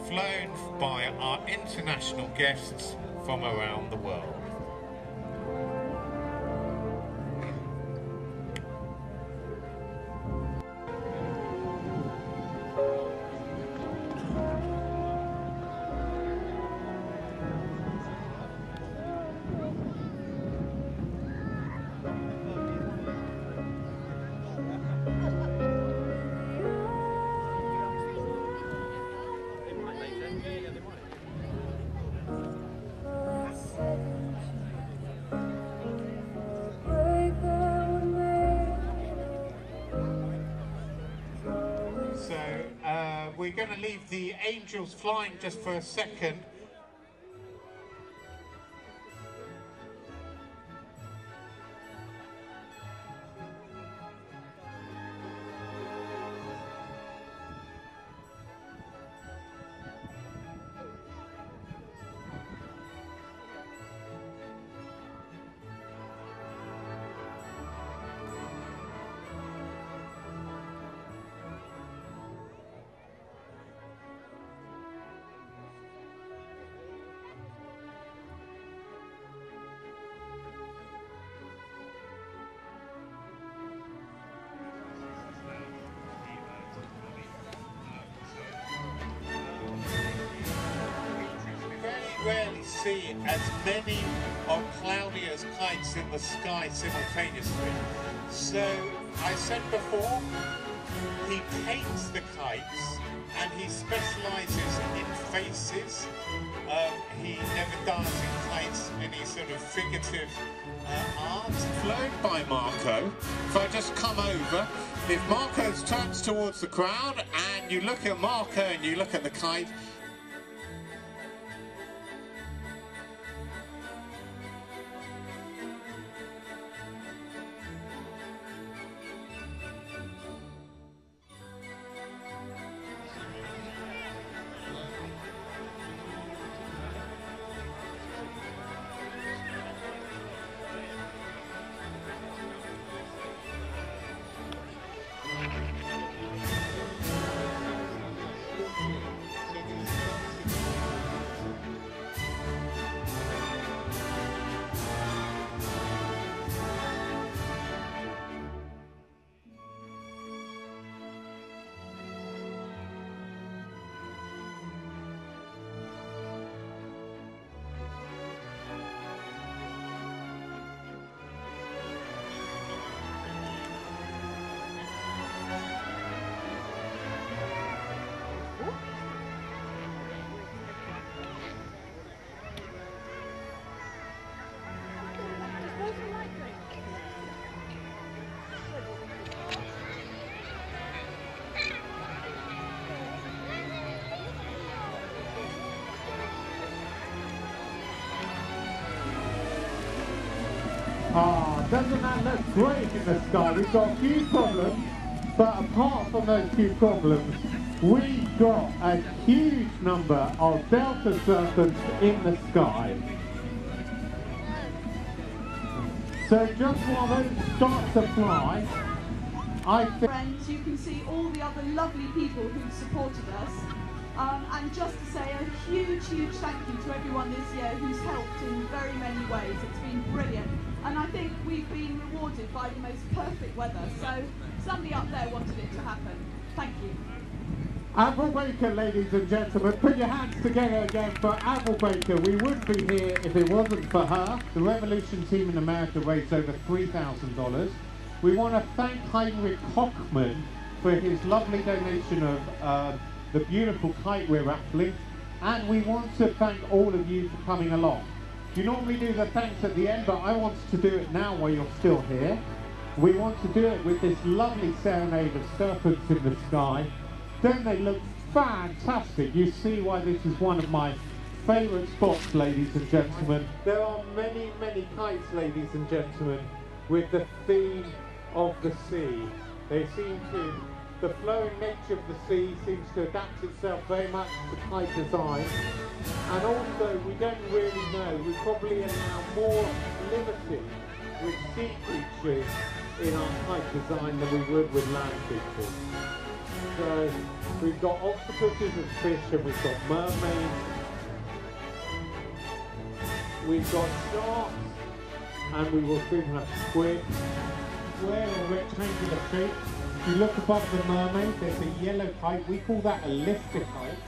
flown by our international guests from around the world. We're going to leave the angels flying just for a second. Rarely see as many of Claudia's kites in the sky simultaneously. So I said before, he paints the kites and he specialises in faces. He never does in kites any sort of figurative art. Flown by Marco. If I just come over, if Marco turns towards the crowd and you look at Marco and you look at the kite, doesn't that look great in the sky? We've got a few problems, but apart from those few problems, we've got a huge number of Delta Serpents in the sky. So just while those start to fly, I think... Friends, you can see all the other lovely people who supported us. And just to say a huge, huge thank you to everyone this year who's helped in very many ways. It's been brilliant. And I think we've been rewarded by the most perfect weather. So somebody up there wanted it to happen. Thank you. Avril Baker, ladies and gentlemen, put your hands together again for Avril Baker. We wouldn't be here if it wasn't for her. The Revolution team in America raised over $3,000. We want to thank Heinrich Kochman for his lovely donation of the beautiful kite we're raffling, and we want to thank all of you for coming along. You normally do the thanks at the end, but I want to do it now while you're still here. We want to do it with this lovely serenade of serpents in the sky. Don't they look fantastic? You see why this is one of my favourite spots, ladies and gentlemen. There are many, many kites, ladies and gentlemen, with the theme of the sea. They seem to, the flowing nature of the sea seems to adapt itself very much to kite design. And also, we don't really know, we probably allow more liberty with sea creatures in our kite design than we would with land creatures. So We've got octopuses and fish, and we've got mermaids. We've got sharks, and we will soon have squid. Square or rectangular shape. If you look above the mermaid, there's a yellow kite. We call that a lifter kite.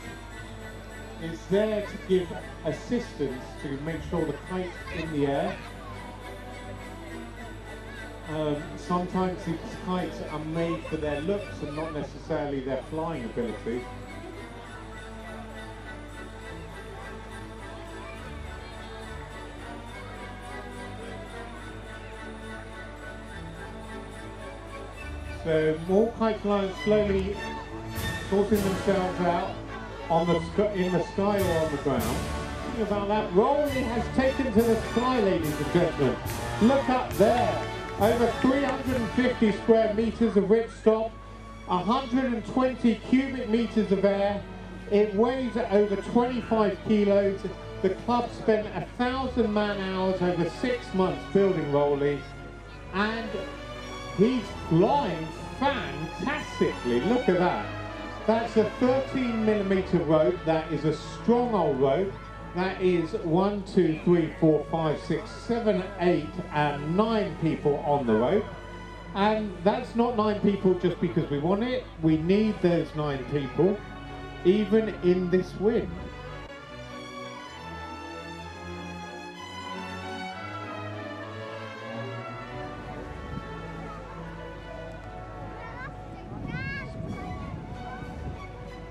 It's there to give assistance to make sure the kite's in the air. Sometimes these kites are made for their looks and not necessarily their flying ability. So more kite flyers slowly sorting themselves out on in the sky or on the ground. Thinking about that, Rolly has taken to the sky, ladies and gentlemen. Look up there. Over 350 square meters of ripstop, 120 cubic meters of air. It weighs over 25 kilos. The club spent 1,000 man-hours over 6 months building Rolly, and he's flying fantastically. Look at that. That's a 13mm rope. That is a strong old rope. That is 1, 2, 3, 4, 5, 6, 7, 8, and 9 people on the rope. And that's not 9 people just because we want it. We need those 9 people, even in this wind.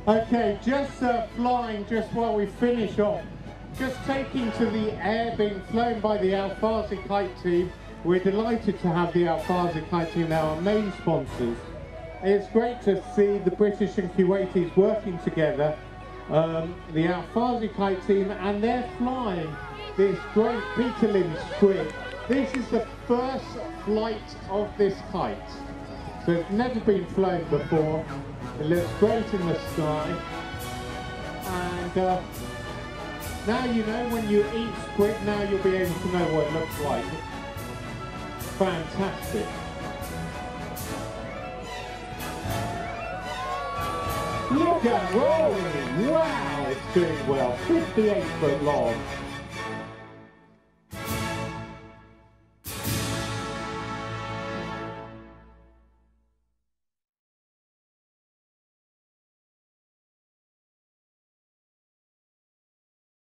Okay, just flying just while we finish off. Just taking to the air, being flown by the Alfazi Kite team. We're delighted to have the Alfazi Kite team now, our main sponsors. It's great to see the British and Kuwaitis working together, the Alfazi Kite team, and they're flying this great Peterlin squid. This is the first flight of this kite. So it's never been flown before. It looks great in the sky. And now you know when you eat squid, now you'll be able to know what it looks like. Fantastic. Look at Rolly! Wow, it's doing well. 58 foot long.